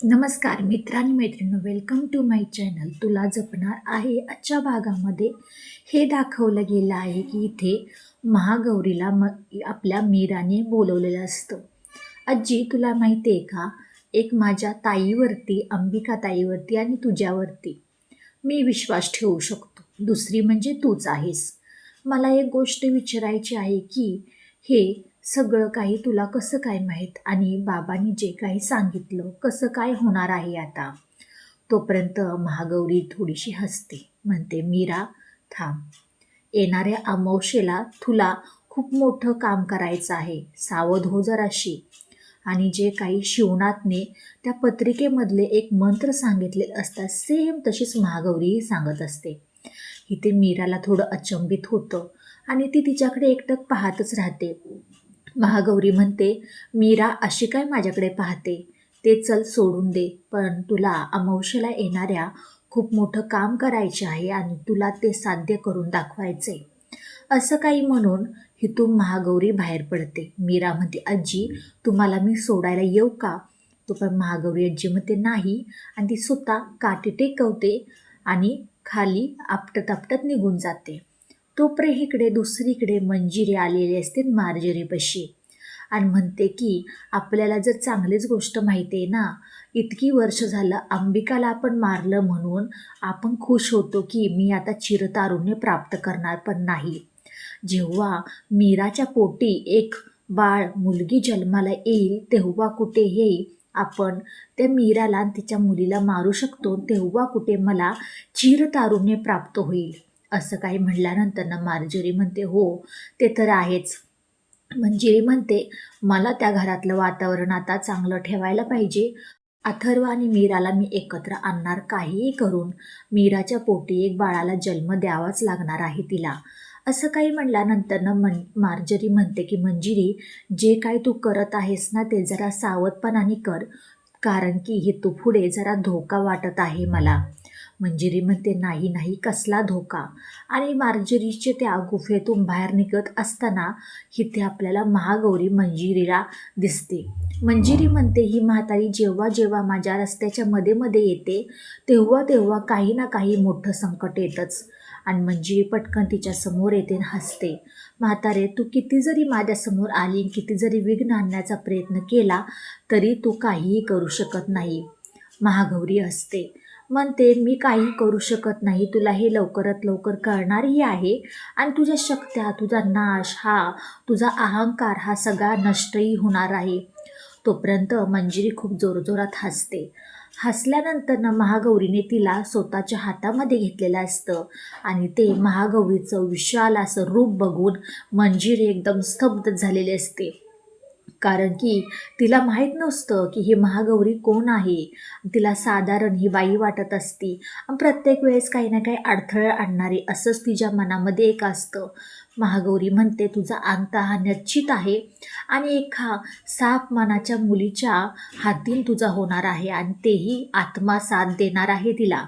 नमस्कार मित्रांनी मैत्रिणी, वेलकम टू माय चॅनल. तुला जपणार आहे. आजच्या भागामध्ये हे दाखवलं गेलं आहे की इथे महागौरीला आपल्या मीराने बोलवलेलं असतं. आजी, तुला माहिती आहे का, एक माझ्या ताईवरती, अंबिका ताईवरती आणि तुझ्यावरती मी विश्वास ठेवू शकतो. दुसरी म्हणजे तूच आहेस. मला एक गोष्ट विचारायची आहे की हे सगळं काही तुला कसं काय माहीत, आणि बाबांनी जे काही सांगितलं कसं काय होणार आहे आता. तोपर्यंत महागौरी थोडीशी हसते, म्हणते, मीरा थांब, येणाऱ्या अमावस्येला तुला खूप मोठं काम करायचं आहे, सावध हो जराशी. आणि जे काही शिवनाथने त्या पत्रिकेमधले एक मंत्र सांगितले असतात, सेम तशीच महागौरीही सांगत असते. इथे मीराला थोडं अचंबित होतं आणि ती तिच्याकडे एकटक पाहतच राहते. महागौरी म्हणते, मीरा अशी काय माझ्याकडे पाहते, ते चल सोडून दे, पण तुला अमावस्येला येणाऱ्या खूप मोठं काम करायचे आहे आणि तुला ते साध्य करून दाखवायचे. असं काही म्हणून हितून महागौरी बाहेर पडते. मीरा म्हणते, आजी तुम्हाला मी सोडायला येऊ का. तो पण महागौरी आजी म्हणते नाही, आणि ती स्वतः काठी टेकवते आणि खाली आपटत आपटत निघून जाते. तोपर्यंत इकडे दुसरीकडे मंजिरी आलेली असते मार्जरीपाशी आणि म्हणते की आपल्याला जर चांगलीच गोष्ट माहिती आहे ना, इतकी वर्ष झालं अंबिकाला आपण मारलं म्हणून आपण खुश होतो की मी आता चिरतारुण्य प्राप्त करणार, पण नाही. जेव्हा मीराच्या पोटी एक बाळ मुलगी जन्माला येईल तेव्हा कुठे हे आपण त्या मीराला आणि तिच्या मुलीला मारू शकतो, तेव्हा कुठे मला चिरतारुण्य प्राप्त होईल. असं काही म्हणल्यानंतर ना मार्जरी म्हणते, हो ते तर आहेच. मंजिरी म्हणते, मला त्या घरातलं वातावरण आता चांगलं ठेवायला पाहिजे. अथर्व आणि मीराला मी एकत्र आणणार, काहीही करून मीराच्या पोटी एक बाळाला जन्म द्यावाच लागणार आहे तिला. असं काही म्हणल्यानंतर ना मार्जरी म्हणते की मंजिरी, जे काही तू करत आहेस ना ते जरा सावधपणाने कर, कारण की हे तू पुढे जरा धोका वाटत आहे मला. मंजिरी म्हणते, नाही नाही, कसला धोका. आणि मार्जरीचे त्या गुफेतून बाहेर निघत असताना इथे आपल्याला महागौरी मंजिरीला दिसते. मंजिरी म्हणते, ही म्हातारी जेव्हा जेव्हा माझ्या रस्त्याच्या मध्ये मध्ये येते तेव्हा तेव्हा काही ना काही मोठं संकट येतच. आणि मंजिरी पटकन तिच्या समोर येते आणि हसते. म्हातारे, तू किती जरी माझ्यासमोर आली, किती जरी विघ्न आणण्याचा प्रयत्न केला तरी तू काहीही करू शकत नाही. महागौरी हसते, म्हणते, मी काही करू शकत नाही, तुला हे लवकरात लवकर कळणारही आहे. आणि तुझ्या शक्त्या, तुझा नाश, तुझा अहंकार हा सगळा नष्टही होणार आहे. तोपर्यंत मंजिरी खूप जोरजोरात हसते. हसल्यानंतर ना महागौरीने तिला स्वतःच्या हातामध्ये घेतलेलं असतं आणि ते महागौरीचं विशाल असं रूप बघून मंजिरी एकदम स्तब्ध झालेली असते. कारण की तिला माहीत नसतं की ही महागौरी कोण आहे. तिला साधारण ही बाई वाटत असती आणि प्रत्येक वेळेस काही ना काही अडथळे आणणारी असंच तिच्या मनामध्ये एक असतं. महागौरी म्हणते, तुझा अंत हा निश्चित आहे आणि एका साप मनाच्या मुलीच्या हातीन तुझा होणार आहे, आणि तेही आत्मा साथ देणार आहे तिला.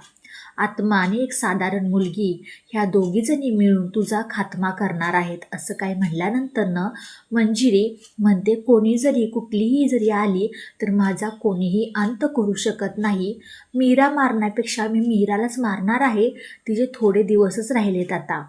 आत्मा आणि एक साधारण मुलगी ह्या दोघीजणी मिळून तुझा खात्मा करणार आहेत. असं काय म्हणल्यानंतर न मंजिरी म्हणते, कोणी जरी कुठलीही जरी आली तर माझा कोणीही अंत करू शकत नाही. मीरा मारण्यापेक्षा मी मीरालाच मारणार आहे, तिचे थोडे दिवसच राहिलेत आता.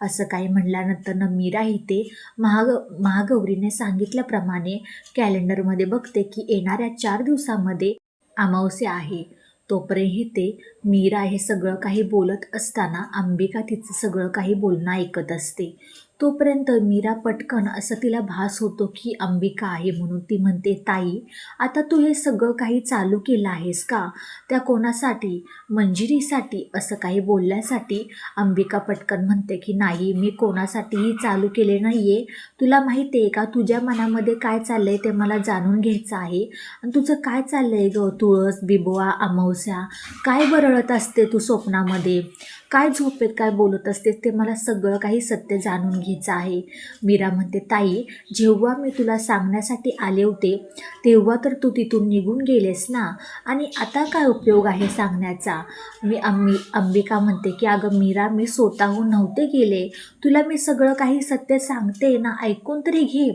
असं काही म्हणल्यानंतर न मीरा इथे महागौरीने सांगितल्याप्रमाणे कॅलेंडरमध्ये बघते की येणाऱ्या 4 दिवसामध्ये अमावस्या आहे. तोपर्यंत ते मीरा हे सगळं काही बोलत असताना अंबिका तिचं सगळं काही बोलणं ऐकत असते. तोपर्यंत मीरा पटकन असं तिला भास होतो की अंबिका आहे म्हणून. ती म्हणते, ताई आता तू हे सगळं काही चालू केलं आहेस का, त्या कोणासाठी, मंजिरीसाठी, असं काही बोलण्यासाठी. अंबिका पटकन म्हणते की नाही, मी कोणासाठीही चालू केले नाही आहे. तुला माहिती आहे का, तुझ्या मनामध्ये काय चाललं आहे ते मला जाणून घ्यायचं आहे. आणि तुझं काय चाललं आहे ग, तुळस, बिबवा, अमावस्या, काय बरळत असते तू स्वप्नामध्ये, काय झोपेत काय बोलत असतेस, ते मला सगळं काही सत्य जाणून घ्यायचं आहे. मीरा म्हणते, ताई जेव्हा मी तुला सांगण्यासाठी आले होते तेव्हा तर तू तिथून निघून गेलेस ना, आणि आता काय उपयोग आहे सांगण्याचा. अंबिका म्हणते की अगं मीरा, मी स्वतःहून नव्हते गेले, तुला मी सगळं काही सत्य सांगते ना, ऐकून तरी घे.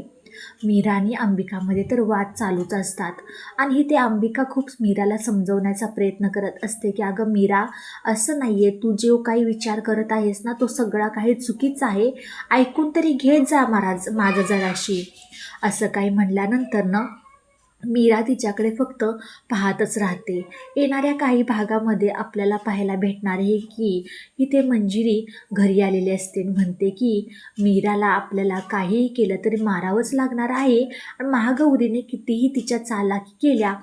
मीरा आणि अंबिकामध्ये तर वाद चालूच असतात आणि ते अंबिका खूप मीराला समजवण्याचा प्रयत्न करत असते की अगं मीरा, असं नाही आहे, तू जो काही विचार करत आहेस ना तो सगळा काही चुकीचा आहे, ऐकून तरी घेत जा महाराज माझं जराशी. असं काही म्हणल्यानंतर ना मीरा तिच्याकडे फक्त पाहतच राहते. येणाऱ्या काही भागामध्ये आपल्याला पाहायला भेटणार आहे की इथे मंजिरी घरी आलेली असते, म्हणते की मीराला आपल्याला काहीही केलं तरी मारावंच लागणार आहे आणि महागौरीने कितीही तिच्या चालाकी केल्या,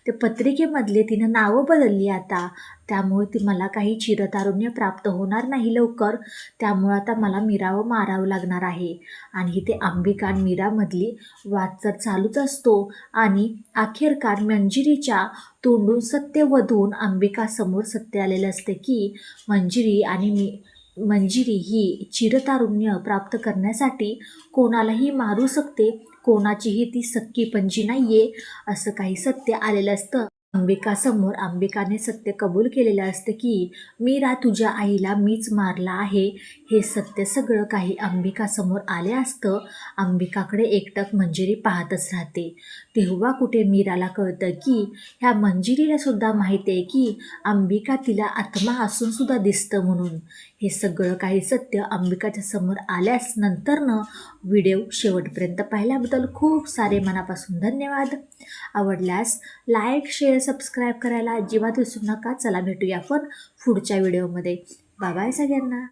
त्या पत्रिकेमधले तिनं नावं बदलली आता, त्यामुळे ती मला काही चिरतारुण्य प्राप्त होणार नाही लवकर, त्यामुळं आता मला मीरावर मारावं लागणार आहे. आणि इथे अंबिका आणि मीरामधली वाद तर चालूच असतो आणि अखेरकार मंजिरीच्या तोंडून सत्य वधून अंबिकासमोर सत्य आलेलं असते की मंजिरी ही चिरतारुण्य प्राप्त करण्यासाठी कोणालाही मारू शकते, कोणाचीही ती सख्खी पणजी नाही आहे, असं काही सत्य आलेलं असतं. अंबिकासमोर अंबिकाने सत्य कबूल केलेलं असतं की मीरा, तुझ्या आईला मीच मारला आहे, हे सत्य सगळं काही अंबिकासमोर आले असतं. अंबिकाकडे एकटक मंजिरी पाहतच राहते. तेव्हा कुठे मीराला कळतं की ह्या मंजिरीला सुद्धा माहिती आहे की अंबिका तिला आत्मा असून सुद्धा दिसतं म्हणून. हे सगळं काही सत्य अंबिकाच्या समोर आल्यास नंतरनं व्हिडिओ शेवटपर्यंत पाहिल्याबद्दल खूप सारे मनापासून धन्यवाद. आवडल्यास लाईक, शेअर, सबस्क्राईब करायला अजिबात विसरू नका. चला भेटूया आपण पुढच्या व्हिडिओमध्ये. बाय बाय सगळ्यांना.